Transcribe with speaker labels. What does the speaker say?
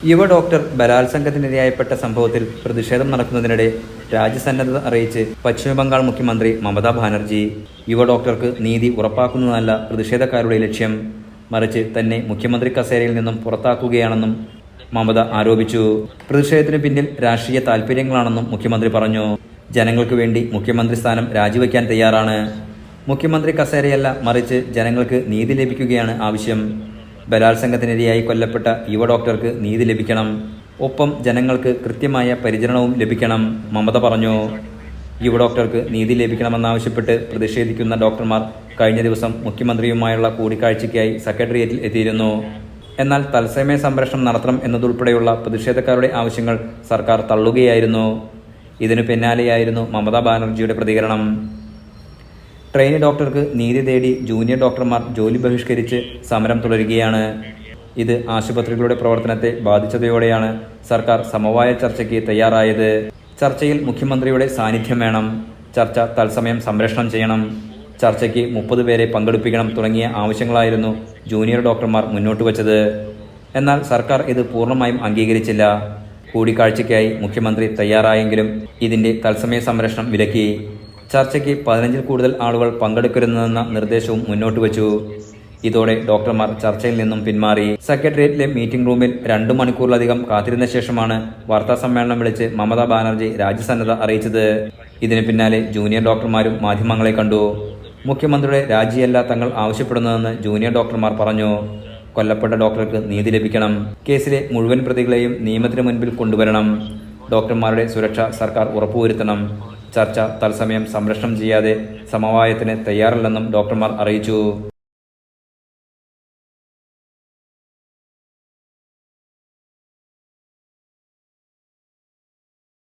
Speaker 1: യുവ ഡോക്ടർ ബലാത്സംഗത്തിനിരയായപ്പെട്ട സംഭവത്തിൽ പ്രതിഷേധം നടക്കുന്നതിനിടെ രാജ്യസന്നദ്ധത അറിയിച്ച് പശ്ചിമബംഗാൾ മുഖ്യമന്ത്രി മമതാ ബാനർജി. യുവ ഡോക്ടർക്ക് നീതി ഉറപ്പാക്കുന്നതല്ല പ്രതിഷേധക്കാരുടെ ലക്ഷ്യം, മറിച്ച് തന്നെ മുഖ്യമന്ത്രി കസേരയിൽ നിന്നും പുറത്താക്കുകയാണെന്നും മമത ആരോപിച്ചു. പ്രതിഷേധത്തിന് പിന്നിൽ രാഷ്ട്രീയ താൽപര്യങ്ങളാണെന്നും മുഖ്യമന്ത്രി പറഞ്ഞു. ജനങ്ങൾക്ക് വേണ്ടി മുഖ്യമന്ത്രി സ്ഥാനം രാജിവെക്കാൻ തയ്യാറാണ്. മുഖ്യമന്ത്രി കസേരയല്ല, മറിച്ച് ജനങ്ങൾക്ക് നീതി ലഭിക്കുകയാണ് ആവശ്യം. ബലാത്സംഗത്തിനിരയായി കൊല്ലപ്പെട്ട യുവ ഡോക്ടർക്ക് നീതി ലഭിക്കണം, ഒപ്പം ജനങ്ങൾക്ക് കൃത്യമായ പരിചരണവും ലഭിക്കണം, മമത പറഞ്ഞു. യുവ ഡോക്ടർക്ക് നീതി ലഭിക്കണമെന്നാവശ്യപ്പെട്ട് പ്രതിഷേധിക്കുന്ന ഡോക്ടർമാർ കഴിഞ്ഞ ദിവസം മുഖ്യമന്ത്രിയുമായുള്ള കൂടിക്കാഴ്ചയ്ക്കായി സെക്രട്ടേറിയറ്റിൽ എത്തിയിരുന്നു. എന്നാൽ തത്സമയ സംപ്രേഷണം നടത്തണം എന്നതുൾപ്പെടെയുള്ള പ്രതിഷേധക്കാരുടെ ആവശ്യങ്ങൾ സർക്കാർ തള്ളുകയായിരുന്നു. ഇതിനു പിന്നാലെയായിരുന്നു മമതാ ബാനർജിയുടെ പ്രതികരണം. ട്രെയിനി ഡോക്ടർക്ക് നീതി തേടി ജൂനിയർ ഡോക്ടർമാർ ജോലി ബഹിഷ്കരിച്ച് സമരം തുടരുകയാണ്. ഇത് ആശുപത്രികളുടെ പ്രവർത്തനത്തെ ബാധിച്ചതോടെയാണ് സർക്കാർ സമവായ ചർച്ചയ്ക്ക് തയ്യാറായത്. ചർച്ചയിൽ മുഖ്യമന്ത്രിയുടെ സാന്നിധ്യം വേണം, ചർച്ച തത്സമയം സംപ്രേഷണം ചെയ്യണം, ചർച്ചയ്ക്ക് 30 പേരെ പങ്കെടുപ്പിക്കണം തുടങ്ങിയ ആവശ്യങ്ങളായിരുന്നു ജൂനിയർ ഡോക്ടർമാർ മുന്നോട്ട് വച്ചത്. എന്നാൽ സർക്കാർ ഇത് പൂർണ്ണമായും അംഗീകരിച്ചില്ല. കൂടിക്കാഴ്ചയ്ക്കായി മുഖ്യമന്ത്രി തയ്യാറായെങ്കിലും ഇതിന്റെ തത്സമയ സംപ്രേഷണം വിലക്കി. ചർച്ചയ്ക്ക് 15-ൽ കൂടുതൽ ആളുകൾ പങ്കെടുക്കരുതെന്ന നിർദ്ദേശവും മുന്നോട്ട് വച്ചു. ഇതോടെ ഡോക്ടർമാർ ചർച്ചയിൽ നിന്നും പിന്മാറി. സെക്രട്ടേറിയറ്റിലെ മീറ്റിംഗ് റൂമിൽ 2 മണിക്കൂറിലധികം കാത്തിരുന്ന ശേഷമാണ് വാർത്താസമ്മേളനം വിളിച്ച് മമതാ ബാനർജി രാജ്യസന്നദ്ധത അറിയിച്ചത്. ഇതിന് പിന്നാലെ ജൂനിയർ ഡോക്ടർമാരും മാധ്യമങ്ങളെ കണ്ടു. മുഖ്യമന്ത്രിയുടെ രാജിയല്ല തങ്ങൾ ആവശ്യപ്പെടുന്നതെന്ന് ജൂനിയർ ഡോക്ടർമാർ പറഞ്ഞു. കൊല്ലപ്പെട്ട ഡോക്ടർക്ക് നീതി ലഭിക്കണം, കേസിലെ മുഴുവൻ പ്രതികളെയും നിയമത്തിന് മുൻപിൽ കൊണ്ടുവരണം, ഡോക്ടർമാരുടെ സുരക്ഷ സർക്കാർ ഉറപ്പുവരുത്തണം, ചർച്ച തത്സമയം സംപ്രേഷണം ചെയ്യാതെ സമവായത്തിന് തയ്യാറല്ലെന്നും ഡോക്ടർമാർ അറിയിച്ചു.